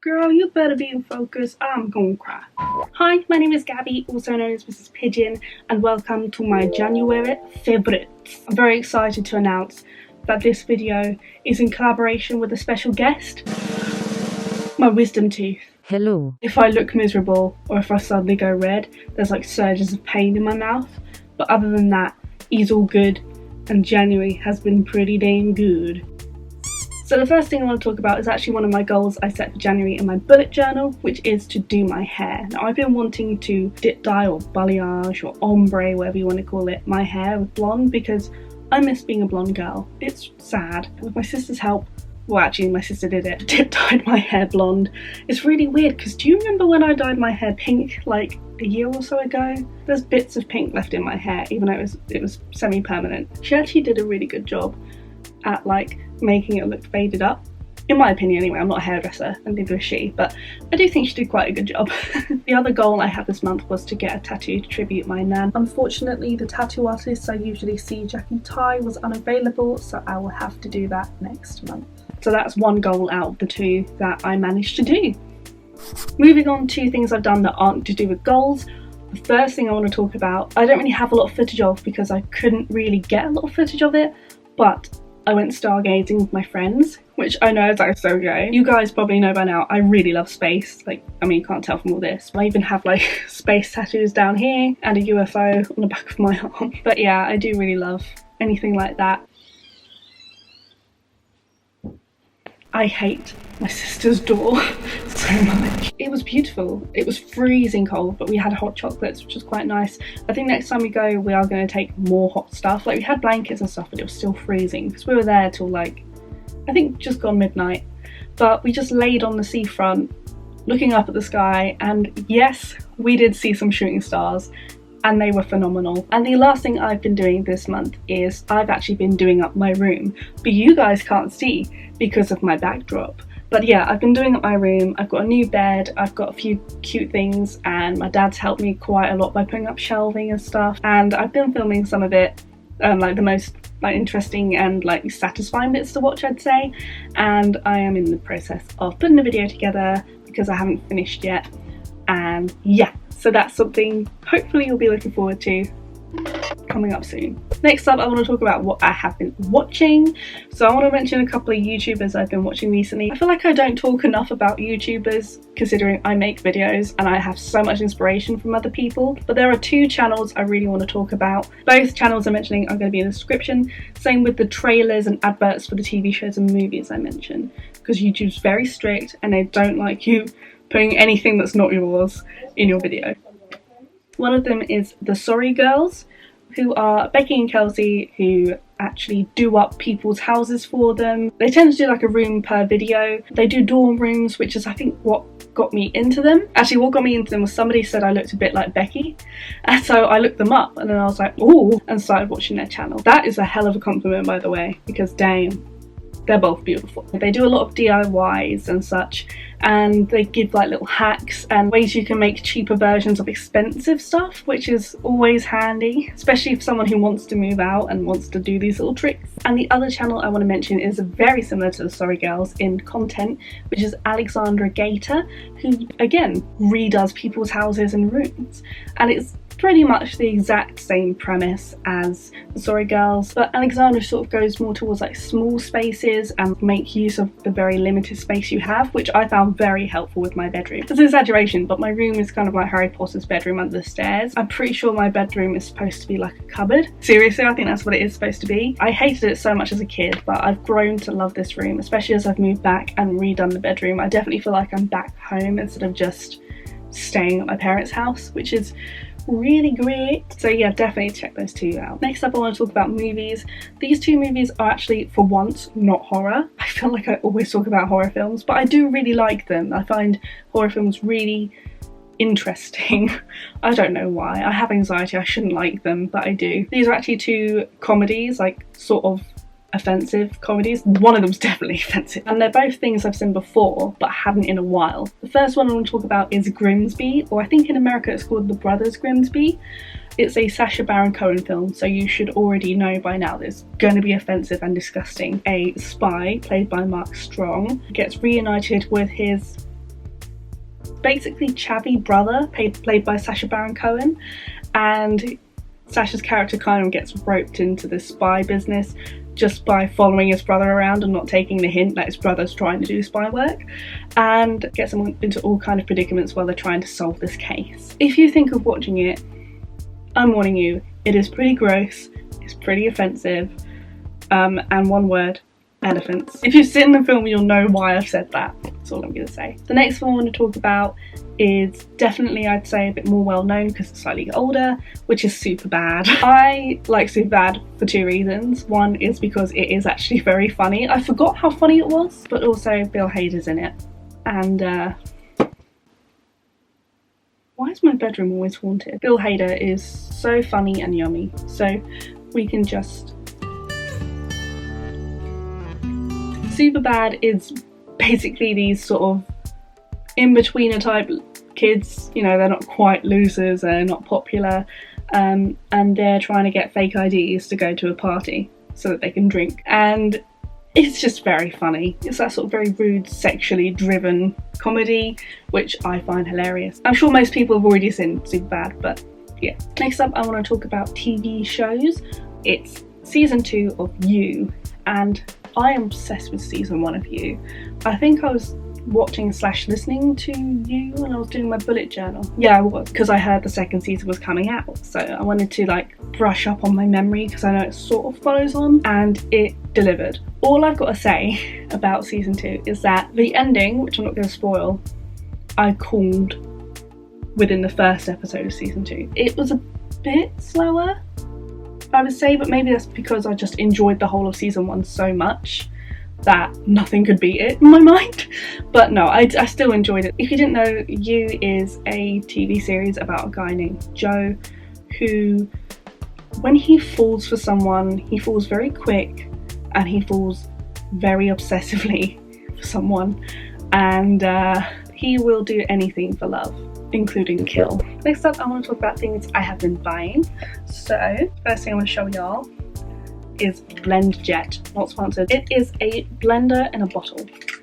Girl, you better be in focus. I'm gonna cry. Hi, my name is Gabi, also known as Mrs Pigeon, and welcome to my January favourites. I'm very excited to announce that this video is in collaboration with a special guest, my wisdom tooth. Hello. If I look miserable or if I suddenly go red, there's like surges of pain in my mouth. But other than that, he's all good, and January has been pretty dang good. So the first thing I want to talk about is actually one of my goals I set for January in my bullet journal, which is to do my hair. Now I've been wanting to dip dye or balayage or ombre, whatever you want to call it, my hair with blonde because I miss being a blonde girl. It's sad. With my sister's help, well actually my sister did it, dip dyed my hair blonde. It's really weird because do you remember when I dyed my hair pink like a year or so ago? There's bits of pink left in my hair even though it was semi-permanent. She actually did a really good job at like making it look faded up. In my opinion anyway, I'm not a hairdresser and neither is she, but I do think she did quite a good job. The other goal I had this month was to get a tattoo to tribute my nan. Unfortunately, the tattoo artist I usually see, Jackie Ty, was unavailable, so I will have to do that next month. So that's one goal out of the two that I managed to do. Moving on to things I've done that aren't to do with goals. The first thing I want to talk about, I don't really have a lot of footage of because I couldn't really get a lot of footage of it, but I went stargazing with my friends, which I know is like so gay. You guys probably know by now, I really love space. Like, I mean, you can't tell from all this. I even have like space tattoos down here and a UFO on the back of my arm. But yeah, I do really love anything like that. I hate my sister's door so much. It was beautiful. It was freezing cold, but we had hot chocolates, which was quite nice. I think next time we go, we are going to take more hot stuff. Like we had blankets and stuff, but it was still freezing because we were there till like, I think just gone midnight. But we just laid on the seafront, looking up at the sky, and yes, we did see some shooting stars. And they were phenomenal. And the last thing I've been doing this month is I've actually been doing up my room, but you guys can't see because of my backdrop. But yeah, I've been doing up my room. I've got a new bed, I've got a few cute things, and my dad's helped me quite a lot by putting up shelving and stuff. And I've been filming some of it, like the most like interesting and like satisfying bits to watch, I'd say. And I am in the process of putting a video together because I haven't finished yet. And yeah. So that's something hopefully you'll be looking forward to coming up soon. Next up, I want to talk about what I have been watching. So I want to mention a couple of YouTubers I've been watching recently. I feel like I don't talk enough about YouTubers considering I make videos and I have so much inspiration from other people. But there are two channels I really want to talk about. Both channels I'm mentioning are going to be in the description. Same with the trailers and adverts for the TV shows and movies I mentioned. Because YouTube's very strict and they don't like you putting anything that's not yours in your video. One of them is the Sorry Girls, who are Becky and Kelsey, who actually do up people's houses for them. They tend to do like a room per video. They do dorm rooms, which is I think what got me into them. Actually, what got me into them was somebody said I looked a bit like Becky, and so I looked them up and then I was like, ooh, and started watching their channel. That is a hell of a compliment, by the way, because damn, they're both beautiful. They do a lot of DIYs and such, and they give like little hacks and ways you can make cheaper versions of expensive stuff, which is always handy, especially for someone who wants to move out and wants to do these little tricks. And the other channel I want to mention is very similar to the Sorry Girls in content, which is Alexandra Gator, who again redoes people's houses and rooms, and it's pretty much the exact same premise as the Sorry Girls, but Alexandra sort of goes more towards like small spaces and make use of the very limited space you have, which I found very helpful with my bedroom. It's an exaggeration, but my room is kind of like Harry Potter's bedroom under the stairs. I'm pretty sure my bedroom is supposed to be like a cupboard. Seriously, I think that's what it is supposed to be. I hated it so much as a kid, but I've grown to love this room, especially as I've moved back and redone the bedroom. I definitely feel like I'm back home instead of just staying at my parents' house, which is really great. So yeah, definitely check those two out. Next up, I want to talk about movies. These two movies are actually, for once, not horror. I feel like I always talk about horror films, but I do really like them. I find horror films really interesting. I don't know why. I have anxiety, I shouldn't like them, but I do. These are actually two comedies, like sort of offensive comedies. One of them's definitely offensive, and they're both things I've seen before but hadn't in a while. The first one I want to talk about is Grimsby, or I think in America it's called The Brothers Grimsby. It's a Sacha Baron Cohen film, so you should already know by now that it's going to be offensive and disgusting. A spy, played by Mark Strong, gets reunited with his basically chavvy brother played by Sacha Baron Cohen, and Sacha's character kind of gets roped into this spy business just by following his brother around and not taking the hint that his brother's trying to do spy work, and gets him into all kind of predicaments while they're trying to solve this case. If you think of watching it, I'm warning you, it is pretty gross, it's pretty offensive, and one word, elephants. If you've seen the film, you'll know why I've said that. That's all I'm going to say. The next one I want to talk about is definitely, I'd say, a bit more well known because it's slightly older, which is Superbad. I like Superbad for two reasons. One is because it is actually very funny. I forgot how funny it was, but also Bill Hader's in it. And why is my bedroom always haunted? Bill Hader is so funny and yummy. So we can just... Superbad is basically these sort of in-betweener type kids, you know, they're not quite losers, they're not popular, and they're trying to get fake IDs to go to a party so that they can drink, and it's just very funny. It's that sort of very rude, sexually driven comedy, which I find hilarious. I'm sure most people have already seen Superbad, but yeah. Next up, I want to talk about TV shows. It's season 2 of You, and I am obsessed with season 1 of You. I think I was watching / listening to You when I was doing my bullet journal. Yeah, I was, because I heard the second season was coming out, so I wanted to like brush up on my memory because I know it sort of follows on, and it delivered. All I've got to say about season 2 is that the ending, which I'm not going to spoil, I called within the first episode of season 2. It was a bit slower, I would say, but maybe that's because I just enjoyed the whole of season 1 so much that nothing could beat it in my mind. But no, I still enjoyed it. If you didn't know, You is a TV series about a guy named Joe who, when he falls for someone, he falls very quick and he falls very obsessively for someone, and he will do anything for love, including kill. Next up, I want to talk about things I have been buying. So first thing I want to show y'all is BlendJet, not sponsored. It is a blender in a bottle.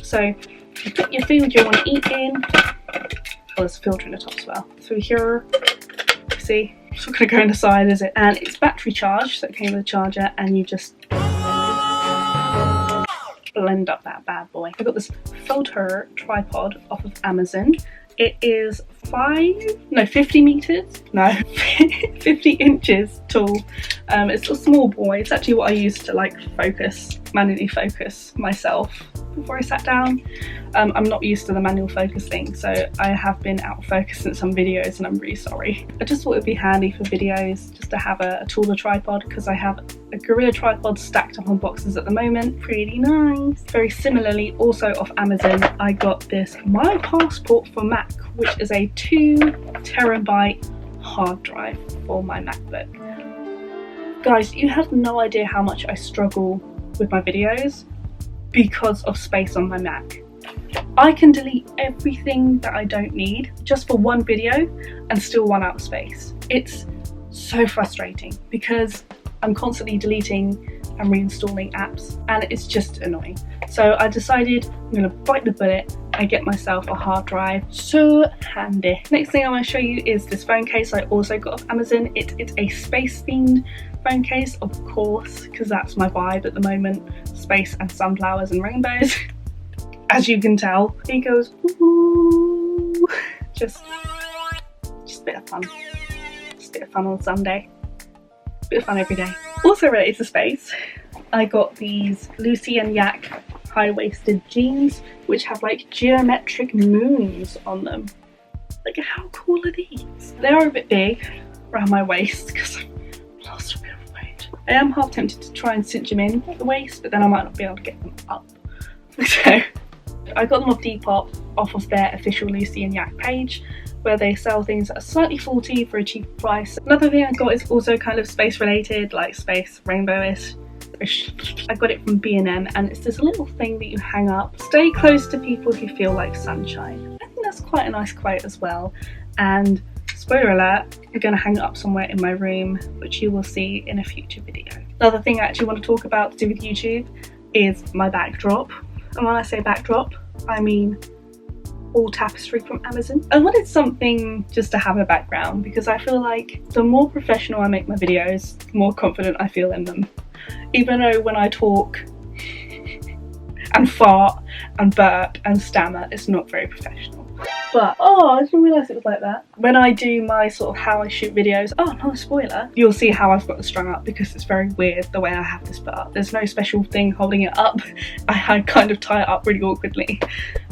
So you put your food you want to eat in. Oh, there's a filter in the top as well. Through here, see, it's not going to go in the side, is it? And it's battery charged, so it came with a charger, and you just blend up that bad boy. I got this filter tripod off of Amazon. It is 50 meters? No, 50 inches tall. It's a small boy. It's actually what I used to like manually focus myself before I sat down. I'm not used to the manual focus thing, so I have been out of focus in some videos and I'm really sorry. I just thought it would be handy for videos just to have a taller tripod, because I have a Gorilla tripod stacked up on boxes at the moment. Pretty nice. Very similarly, also off Amazon, I got this My Passport for Mac, which is a 2 terabyte hard drive for my MacBook. Guys, you have no idea how much I struggle with my videos because of space on my Mac. I can delete everything that I don't need just for one video and still run out of space. It's so frustrating because I'm constantly deleting and reinstalling apps, and it's just annoying. So I decided I'm gonna bite the bullet and get myself a hard drive. So handy. Next thing I want to show you is this phone case I also got off Amazon. It's a space themed phone case, of course, because that's my vibe at the moment. Space and sunflowers and rainbows. As you can tell. He goes, ooh. Just a bit of fun. Just a bit of fun on Sunday. Bit of fun every day. Also related to space, I got these Lucy and Yak high-waisted jeans, which have like geometric moons on them. Like, how cool are these? They are a bit big around my waist because I've lost a bit of weight. I am half tempted to try and cinch them in at the waist, but then I might not be able to get them up. So I got them off Depop, off of their official Lucy and Yak page, where they sell things that are slightly faulty for a cheap price. Another thing I got is also kind of space related, like space rainbowish. I got it from B&M, and it's this little thing that you hang up. Stay close to people who feel like sunshine. I think that's quite a nice quote as well. And spoiler alert, I'm going to hang it up somewhere in my room, which you will see in a future video. Another thing I actually want to talk about to do with YouTube is my backdrop. And when I say backdrop, I mean all tapestry from Amazon. I wanted something just to have a background because I feel like the more professional I make my videos, the more confident I feel in them. Even though when I talk and fart and burp and stammer, it's not very professional. But, oh, I didn't realise it was like that. When I do my sort of how I shoot videos, oh, not a spoiler, you'll see how I've got this strung up because it's very weird the way I have this put up. There's no special thing holding it up. I kind of tie it up really awkwardly.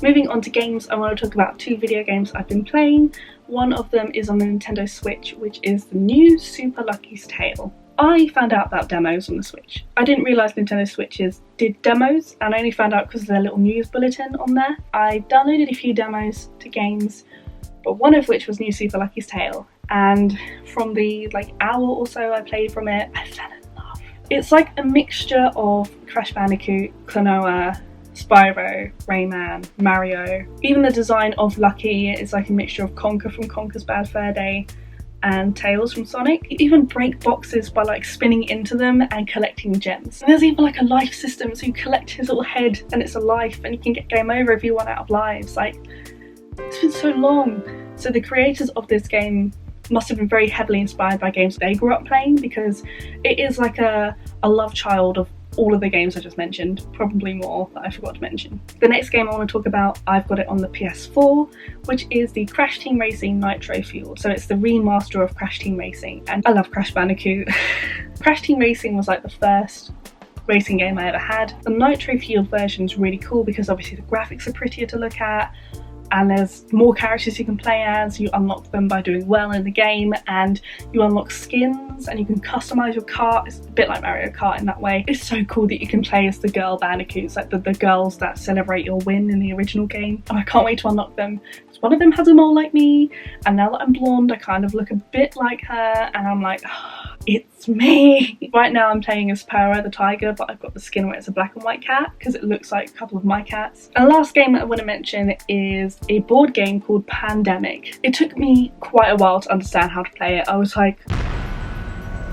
Moving on to games, I want to talk about 2 video games I've been playing. One of them is on the Nintendo Switch, which is the new Super Lucky's Tale. I found out about demos on the Switch. I didn't realise Nintendo Switches did demos, and I only found out because of their little news bulletin on there. I downloaded a few demos to games, but one of which was new Super Lucky's Tale, and from the hour or so I played from it, I fell in love. It's like a mixture of Crash Bandicoot, Klonoa, Spyro, Rayman, Mario. Even the design of Lucky is like a mixture of Conker from Conker's Bad Fur Day and Tails from Sonic. You even break boxes by like spinning into them and collecting gems. And there's even like a life system, so you collect his little head and it's a life, and you can get game over if you run out of lives. Like, it's been so long. So the creators of this game must have been very heavily inspired by games they grew up playing, because it is like a love child of all of the games I just mentioned, probably more that I forgot to mention. The next game I want to talk about, I've got it on the PS4, which is the Crash Team Racing Nitro Fueled. So it's the remaster of Crash Team Racing, and I love Crash Bandicoot. Crash Team Racing was like the first racing game I ever had. The Nitro Fueled version is really cool because obviously the graphics are prettier to look at, and there's more characters you can play as. You unlock them by doing well in the game, and you unlock skins and you can customize your kart. It's a bit like Mario Kart in that way. It's so cool that you can play as the girl bandicoots, like the girls that celebrate your win in the original game, and I can't wait to unlock them. One of them has a mole like me, and now that I'm blonde I kind of look a bit like her, and I'm like, oh, it's me. Right now I'm playing as Power the tiger, but I've got the skin where it's a black and white cat because it looks like a couple of my cats. And the last game I want to mention is a board game called Pandemic. It took me quite a while to understand how to play it. I was like,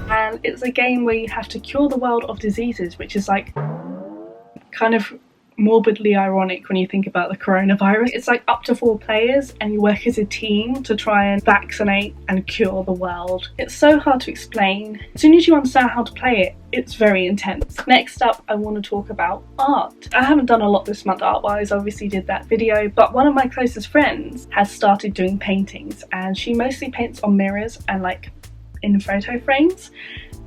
and it's a game where you have to cure the world of diseases, which is like kind of morbidly ironic when you think about the coronavirus. It's like up to 4 players and you work as a team to try and vaccinate and cure the world. It's so hard to explain. As soon as you understand how to play it, it's very intense. Next up, I want to talk about art. I haven't done a lot this month art-wise, obviously did that video, but one of my closest friends has started doing paintings, and she mostly paints on mirrors and like in photo frames,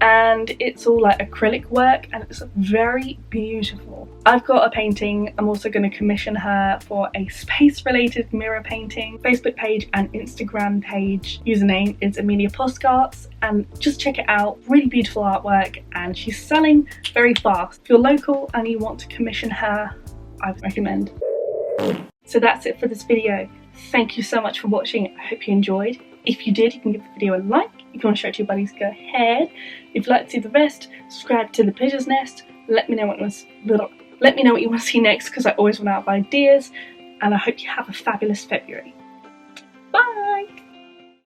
and it's all like acrylic work and it's very beautiful. I've got a painting. I'm also going to commission her for a space related mirror painting. Facebook page and Instagram page username is ameliaposkarts, and just check it out. Really beautiful artwork, and she's selling very fast. If you're local and you want to commission her, I would recommend. So that's it for this video. Thank you so much for watching. I hope you enjoyed. If you did, you can give the video a like. If you want to show it to your buddies, go ahead. If you'd like to see the rest, subscribe to the Pigeon's Nest. Let me know what you want to see next, because I always run out of ideas. And I hope you have a fabulous February. Bye!